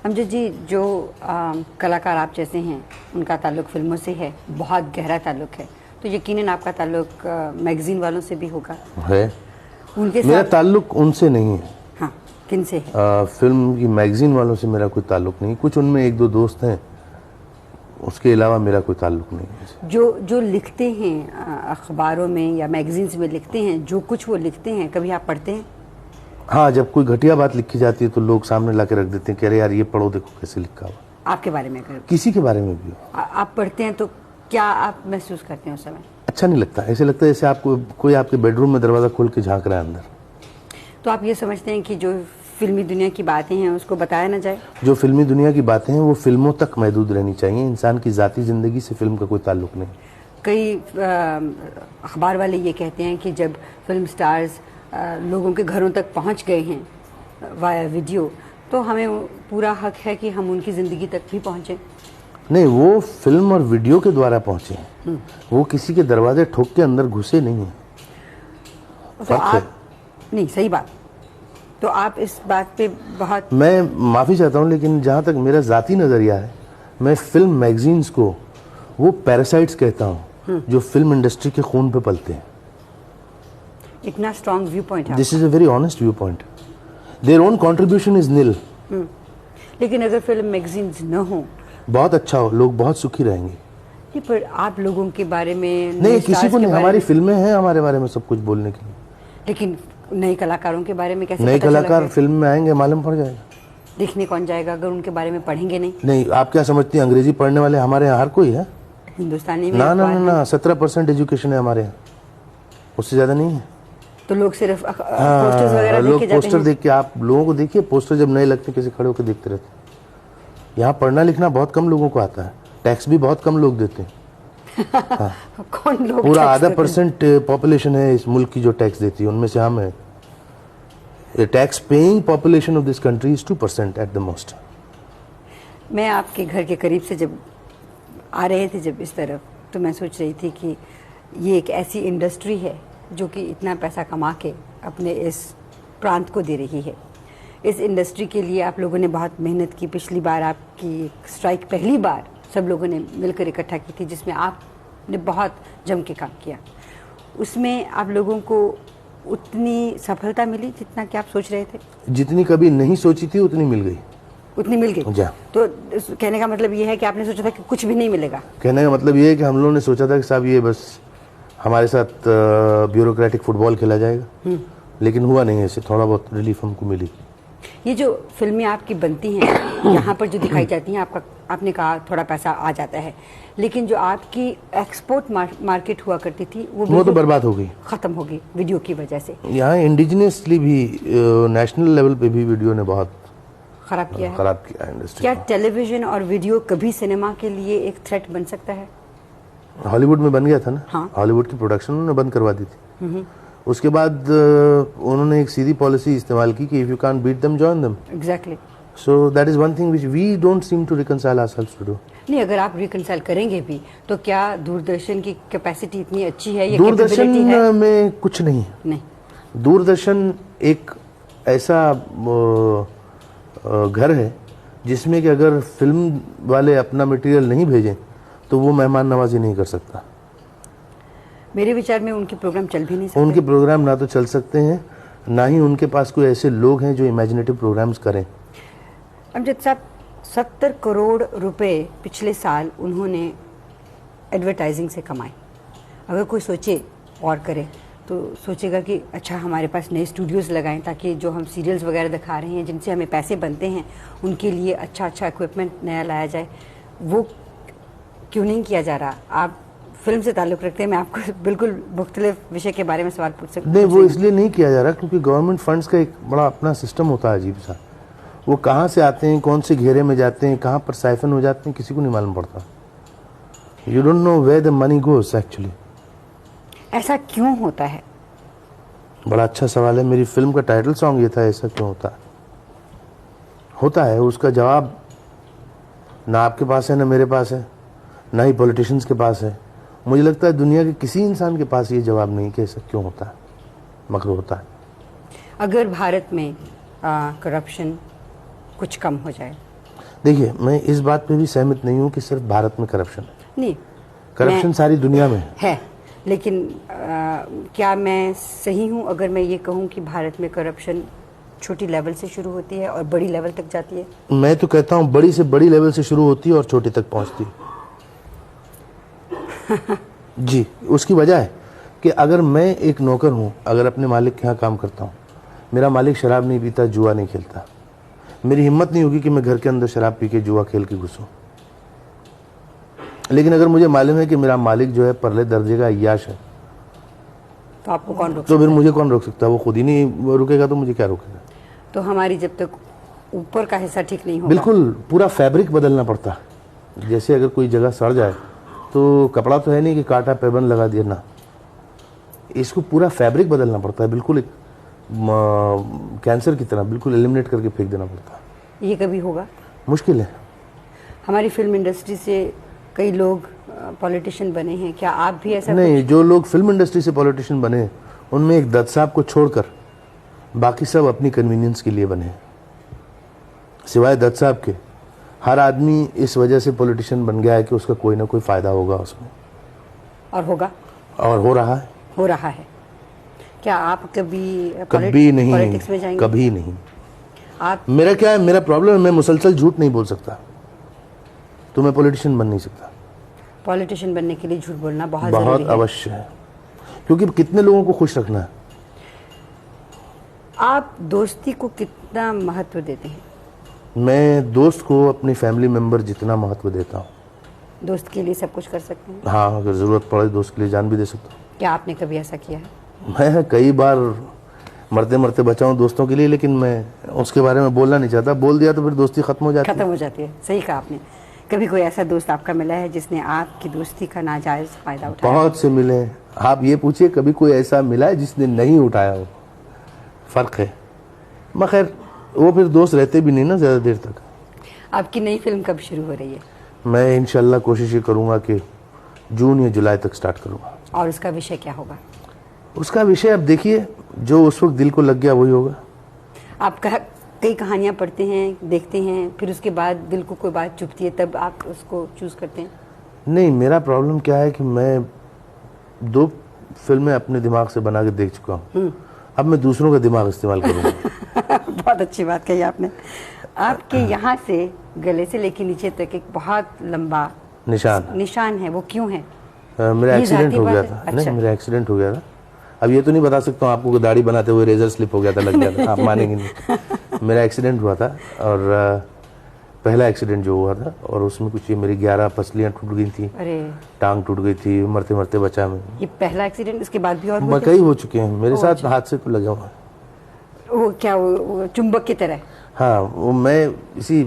अमजद जी, जो कलाकार आप जैसे हैं उनका ताल्लुक़ फिल्मों से है, बहुत गहरा ताल्लुक़ है, तो यकीनन आपका ताल्लुक़ मैगज़ीन वालों से भी होगा। है। उनके मेरा साथ ताल्लुक़ उनसे नहीं है। हाँ, किन से है? फिल्म की मैगज़ीन वालों से मेरा कोई ताल्लुक़ नहीं। कुछ उनमें एक दो दोस्त हैं, उसके अलावा मेरा कोई ताल्लुक़ नहीं है। जो लिखते हैं अखबारों में या मैगज़ीन्स में लिखते हैं, जो कुछ वो लिखते हैं, कभी आप पढ़ते हैं? हाँ, जब कोई घटिया बात लिखी जाती है तो लोग सामने ला के रख देते हैं कि अरे यार ये पढ़ो, देखो कैसे लिखा हुआ। आपके बारे में अगर किसी के बारे में भी हो। आप पढ़ते हैं तो क्या आप महसूस करते हैं उस समय? अच्छा नहीं लगता। ऐसे लगता है जैसे आपको कोई आपके बेडरूम में दरवाज़ा खोल के झांक रहा है अंदर। तो आप ये समझते हैं कि जो फिल्मी दुनिया की बातें हैं उसको बताया ना जाए? जो फिल्मी दुनिया की बातें हैं वो फिल्मों तक महदूद रहनी चाहिए। इंसान की ज़ाती ज़िंदगी से फिल्म का कोई ताल्लुक़ नहीं। कई अखबार वाले ये कहते हैं कि जब फिल्म स्टार्स लोगों के घरों तक पहुंच गए हैं वाया वीडियो, तो हमें पूरा हक है कि हम उनकी ज़िंदगी तक भी पहुंचें। नहीं, वो फिल्म और वीडियो के द्वारा पहुंचे हैं। वो किसी के दरवाजे ठोक के अंदर घुसे नहीं है। तो आप नहीं, सही बात। तो आप इस बात पे बहुत, मैं माफ़ी चाहता हूँ लेकिन जहाँ तक मेरा ज़ाती नज़रिया है, मैं फिल्म मैगजीन्स को वो पैरासाइट्स कहता हूँ जो फिल्म इंडस्ट्री के खून पे पलते हैं। इतना स्ट्रॉन्ग व्यू पॉइंट है। This is a very honest view point. Their own contribution is निल। लेकिन अगर फिल्म मैगजीन्स न हो, बहुत अच्छा हो, लोग बहुत सुखी रहेंगे। नहीं, पर आप लोगों के बारे में नहीं, किसी को नहीं। हमारी फिल्में हैं हमारे बारे में सब कुछ बोलने के लिए। लेकिन नए कलाकारों के बारे में कैसे? नए कलाकार फिल्म में आएंगे, मालूम पड़ जाएगा। देखने कौन जाएगा अगर उनके बारे में पढ़ेंगे नहीं? नहीं, आप क्या समझती हैं अंग्रेजी पढ़ने वाले हमारे यहाँ हर कोई है? हिंदुस्तानी में ना ना ना, 17% एजुकेशन है हमारे यहाँ, उससे ज़्यादा नहीं है। तो लोग सिर्फ पोस्टर्स वगैरह देख के जाते हैं। पोस्टर देख के, आप लोगों को देखिए पोस्टर जब नए लगते हैं कैसे खड़े होकर देखते रहते हैं। यहाँ पढ़ना लिखना बहुत कम लोगों को आता है, टैक्स भी बहुत कम लोग देते हैं। हाँ। कौन लोग? पूरा आधा % पॉपुलेशन है इस मुल्क की जो टैक्स देती है, उनमें से हम है। Tax paying population of this country is 2% at the most. मैं आपके घर के करीब से जब आ रहे थे जब इस तरफ, तो मैं सोच रही थी कि ये एक ऐसी इंडस्ट्री है जो कि इतना पैसा कमा के अपने इस प्रांत को दे रही है। इस इंडस्ट्री के लिए आप लोगों ने बहुत मेहनत की। पिछली बार आपकी स्ट्राइक पहली बार सब लोगों ने मिलकर इकट्ठा की थी, जिसमें आपने बहुत जम के काम किया। उसमें आप लोगों को उतनी सफलता मिली जितना कि आप सोच रहे थे? जितनी कभी नहीं सोची थी उतनी मिल गई। उतनी मिल गई? जा। तो कहने का मतलब ये है कि आपने सोचा था कि कुछ भी नहीं मिलेगा? कहने का मतलब ये है कि हम लोगों ने सोचा था कि साहब ये बस हमारे साथ ब्यूरोक्रेटिक फुटबॉल खेला जाएगा, लेकिन हुआ नहीं। ऐसे थोड़ा बहुत रिलीफ हमको मिली। ये जो फिल्में आपकी बनती हैं यहाँ पर जो दिखाई जाती हैं, आपने कहा थोड़ा पैसा आ जाता है, लेकिन जो आपकी एक्सपोर्ट मार्केट हुआ करती थी वो तो बर्बाद हो गई, खत्म हो गई वीडियो की वजह से। यहाँ इंडिजिनियसली भी नेशनल लेवल पे भी वीडियो ने बहुत खराब किया है इंडस्ट्री। क्या टेलीविजन और वीडियो कभी सिनेमा के लिए एक थ्रेट बन सकता है? हॉलीवुड में बन गया था ना। हाँ। हॉलीवुड की प्रोडक्शन उन्होंने बंद करवा दी थी। उसके बाद उन्होंने एक सीधी पॉलिसी इस्तेमाल की कि if you can't beat them join them. Exactly. So that is one thing which we don't seem to reconcile ourselves to do. नहीं, अगर आप रिकंसाइल करेंगे भी तो क्या दूरदर्शन की कैपेसिटी इतनी अच्छी है? दूरदर्शन में कुछ नहीं। दूरदर्शन एक ऐसा घर है जिसमें कि अगर फिल्म वाले अपना मटेरियल नहीं भेजें तो वो मेहमान नवाजी नहीं कर सकता। मेरे विचार में उनके प्रोग्राम चल भी नहीं सकते। उनके प्रोग्राम ना तो चल सकते हैं, ना ही उनके पास कोई ऐसे लोग हैं जो इमेजिनेटिव प्रोग्राम्स करें। अमजद साहब, 70 करोड़ रुपए पिछले साल उन्होंने एडवर्टाइजिंग से कमाए। अगर कोई सोचे और करे तो सोचेगा कि अच्छा हमारे पास नए स्टूडियोज़ लगाएं ताकि जो हम सीरियल्स वगैरह दिखा रहे हैं जिनसे हमें पैसे बनते हैं उनके लिए अच्छा इक्विपमेंट नया लाया जाए। वो क्यों नहीं किया जा रहा? आप फिल्म से ताल्लुक़ रखते हैं, मैं आपको बिल्कुल मुख्तलिफ विषय के बारे में सवाल पूछ सकती हूँ। नहीं, वो इसलिए नहीं किया जा रहा क्योंकि गवर्नमेंट फंड्स का एक बड़ा अपना सिस्टम होता है अजीब सा। वो कहाँ से आते हैं, कौन से घेरे में जाते हैं, कहाँ पर साइफन हो जाते हैं, किसी को नहीं मालूम पड़ता। You don't know where the money goes actually. ऐसा क्यों होता है? बड़ा अच्छा सवाल है। मेरी फिल्म का टाइटल सॉन्ग ये था, ऐसा क्यों होता है। उसका जवाब ना आपके पास है, ना मेरे पास है, ना ही पॉलिटिशियंस के पास है। मुझे लगता है दुनिया के किसी इंसान के पास ये जवाब नहीं कि ऐसा क्यों होता है, मगर होता है। अगर भारत में करप्शन कुछ कम हो जाए देखिए, मैं इस बात पे भी सहमत नहीं हूँ कि सिर्फ भारत में करप्शन है। नहीं, करप्शन सारी दुनिया में है, लेकिन क्या मैं सही हूँ अगर मैं ये कहूँ कि भारत में करप्शन छोटी लेवल से शुरू होती है और बड़ी लेवल तक जाती है? मैं तो कहता हूँ बड़ी से बड़ी लेवल से शुरू होती है और छोटे तक पहुँचती है। जी, उसकी वजह है कि अगर मैं एक नौकर हूँ, अगर अपने मालिक के यहाँ काम करता हूँ, मेरा मालिक शराब नहीं पीता, जुआ नहीं खेलता, मेरी हिम्मत नहीं होगी कि मैं घर के अंदर शराब पी के जुआ खेल के घुसूं। लेकिन अगर मुझे मालूम है कि मेरा मालिक जो है परले दर्जे का अय्याश है, तो आपको कौन रोक तो फिर मुझे कौन रोक सकता है? वो खुद ही नहीं रुकेगा तो मुझे क्या रोकेगा? तो हमारी जब तक ऊपर का हिस्सा ठीक नहीं होगा, बिल्कुल पूरा फैब्रिक बदलना पड़ता है। जैसे अगर कोई जगह सड़ जाए तो कपड़ा तो है नहीं कि काटा पैबंद लगा दिया ना, इसको पूरा फैब्रिक बदलना पड़ता है, बिल्कुल एक कैंसर की तरह बिल्कुल एलिमिनेट करके फेंक देना पड़ता है। ये कभी होगा? मुश्किल है। हमारी फिल्म इंडस्ट्री से कई लोग पॉलिटिशियन बने हैं, क्या आप भी ऐसा? नहीं, जो लोग फिल्म इंडस्ट्री से पॉलिटिशियन बने उनमें एक दत्त साहब को छोड़कर बाकी सब अपनी कन्वीनियंस के लिए बने। सिवाय दत्त साहब के हर आदमी इस वजह से पॉलिटिशियन बन गया है कि उसका कोई ना कोई फायदा होगा उसमें, और होगा, और हो रहा है। हो रहा है। क्या आप कभी कभी नहीं, पॉलिटिक्स में जाएंगे? कभी नहीं। आप, मेरा क्या है, मेरा प्रॉब्लम है, मैं मुसलसल झूठ नहीं बोल सकता, तो मैं पॉलिटिशियन बन नहीं सकता। पॉलिटिशियन बनने के लिए झूठ बोलना बहुत जरूरी बहुत है। अवश्य है, क्योंकि कितने लोगों को खुश रखना है। आप दोस्ती को कितना महत्व देते हैं? मैं दोस्त को अपनी फैमिली मेंबर जितना महत्व देता हूँ। दोस्त के लिए सब कुछ कर सकते हैं? हाँ, अगर जरूरत पड़े दोस्त के लिए जान भी दे सकता हूँ। क्या आपने कभी ऐसा किया है? मैं कई बार मरते मरते बचा हूँ दोस्तों के लिए, लेकिन मैं उसके बारे में बोलना नहीं चाहता। बोल दिया तो फिर दोस्ती खत्म हो जाती है। खत्म हो जाती है, सही कहा आपने। कभी कोई ऐसा दोस्त आपका मिला है जिसने आपकी दोस्ती का नाजायज फायदा उठाया? बहुत से मिले। आप ये पूछिए कभी कोई ऐसा मिला है जिसने नहीं उठाया हो? फर्क है। मगर वो फिर दोस्त रहते भी नहीं ना ज्यादा देर तक। आपकी नई फिल्म कब शुरू हो रही है? मैं इंशाल्लाह कोशिश ये करूंगा कि जून या जुलाई तक स्टार्ट करूंगा। और उसका विषय क्या होगा? उसका विषय अब देखिए, जो उस वक्त दिल को लग गया वही होगा। आप कई कहानियां पढ़ते हैं, देखते हैं, फिर उसके बाद दिल को कोई बात चुभती है, तब आप उसको चूज करते हैं? नहीं, मेरा प्रॉब्लम क्या है कि मैं 2 फिल्में अपने दिमाग से बना के देख चुका हूँ। अब मैं दूसरों का दिमाग इस्तेमाल करूंगा। बहुत अच्छी बात कही आपने। आपके यहाँ से गले से लेके नीचे तक एक बहुत लंबा निशान है, वो क्यों है? मेरा एक्सीडेंट हो गया था। अच्छा। नहीं, मेरा एक्सीडेंट हो गया था। अब ये तो नहीं बता सकता हूँ आपको, दाढ़ी बनाते हुए रेजर स्लिप हो गया था, लग गया था, आप मानेंगे नहीं। मेरा एक्सीडेंट हुआ था, और पहला एक्सीडेंट जो हुआ था, और उसमें कुछ ये मेरी 11 पसलियाँ टूट गई थी, टांग टूट गई थी, मरते मरते बचा मैं। ये पहला एक्सीडेंट, इसके बाद भी और हुए? कई हो चुके हैं मेरे साथ, हादसे तो लगे हुए। वो क्या, वो चुंबक की तरह? हाँ, वो मैं इसी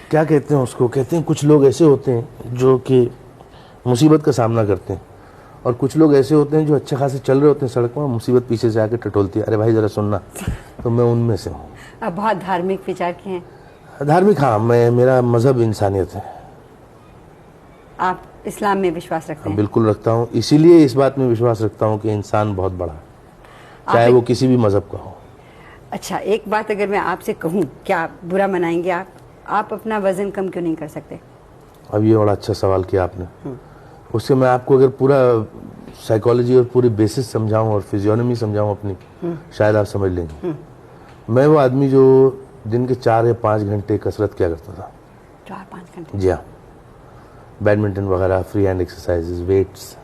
क्या कहते हैं उसको, कहते हैं कुछ लोग ऐसे होते हैं जो कि मुसीबत का सामना करते हैं, और कुछ लोग ऐसे होते हैं जो अच्छे खासे चल रहे होते हैं सड़क पर, मुसीबत पीछे से आके टटोलती है, अरे भाई जरा सुनना। तो मैं उनमें से हूँ। आप बहुत धार्मिक विचार के हैं? धार्मिक, हाँ, मेरा मजहब इंसानियत है। आप इस्लाम में विश्वास रखते हैं? बिल्कुल रखता हूँ, इसीलिए इस बात में विश्वास रखता हूँ कि इंसान बहुत बड़ा है, चाहे वो किसी भी मजहब का हो। अच्छा, एक बात अगर मैं आपसे कहूँ, क्या आप बुरा मनाएंगे? आप अपना वजन कम क्यों नहीं कर सकते? अब ये बड़ा अच्छा सवाल किया आपने। उससे मैं आपको अगर पूरा साइकोलॉजी और पूरी बेसिस समझाऊं और फिजियोनॉमी समझाऊं अपनी, शायद आप समझ लेंगे। मैं वो आदमी जो दिन के 4 या 5 घंटे कसरत किया करता था। 4-5 घंटे? जी हाँ, बैडमिंटन वगैरह, फ्री हैंड एक्सरसाइजेज, वेट्स।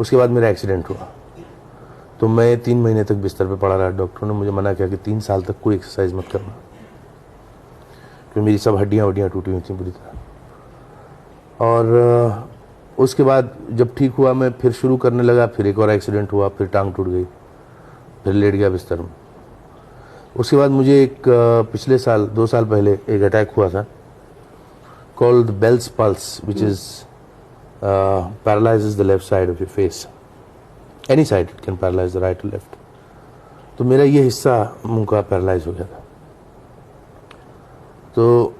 उसके बाद मेरा एक्सीडेंट हुआ, तो मैं 3 महीने तक बिस्तर पे पड़ा रहा। डॉक्टरों ने मुझे मना किया कि 3 साल तक कोई एक्सरसाइज मत करना, क्योंकि मेरी सब हड्डियाँ टूटी हुई थी बुरी तरह। और उसके बाद जब ठीक हुआ, मैं फिर शुरू करने लगा, फिर एक और एक्सीडेंट हुआ, फिर टांग टूट गई, फिर लेट गया बिस्तर में। उसके बाद मुझे एक पिछले साल 2 साल पहले एक अटैक हुआ था, called Bell's palsy, which is paralyses the left side of your face, any side, it can paralyse the right और लेफ्ट। तो मेरा ये हिस्सा मुंह का पैरालाइज हो गया था। तो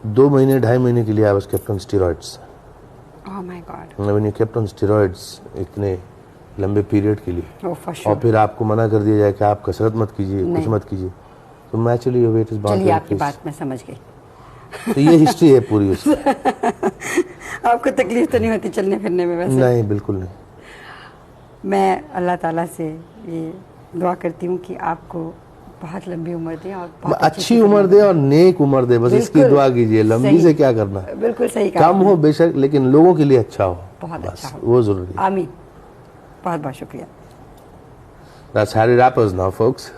2 महीने 2.5 महीने के लिए I was kept on steroids. Oh my God. When you kept on steroids इतने लंबे पीरियड के लिए, Oh, for sure. और फिर आपको मना कर दिया जाए कि आप कसरत मत कीजिए, कुछ मत कीजिए, तो naturally your weight is bound चलिए टू आपकी इंक्रीज। बात मैं समझ गई। तो ये हिस्ट्री है पूरी उसकी। आपको तकलीफ तो नहीं होती चलने फिरने में वैसे? नहीं, बिल्कुल नहीं। मैं अल्लाह ताला से ये दुआ करती हूँ कि आपको बहुत लंबी उम्र दे और बहुत अच्छी उम्र दे और नेक उम्र दे, बस इसकी बिल्कुल दुआ कीजिए। लंबी सही। से क्या करना है, बिल्कुल सही कहा कम हो बेशक, लेकिन लोगों के लिए अच्छा हो, बहुत बस अच्छा हो। वो जरूरी है। आमीन। बहुत बहुत शुक्रिया। That's Harry Rappers now, folks.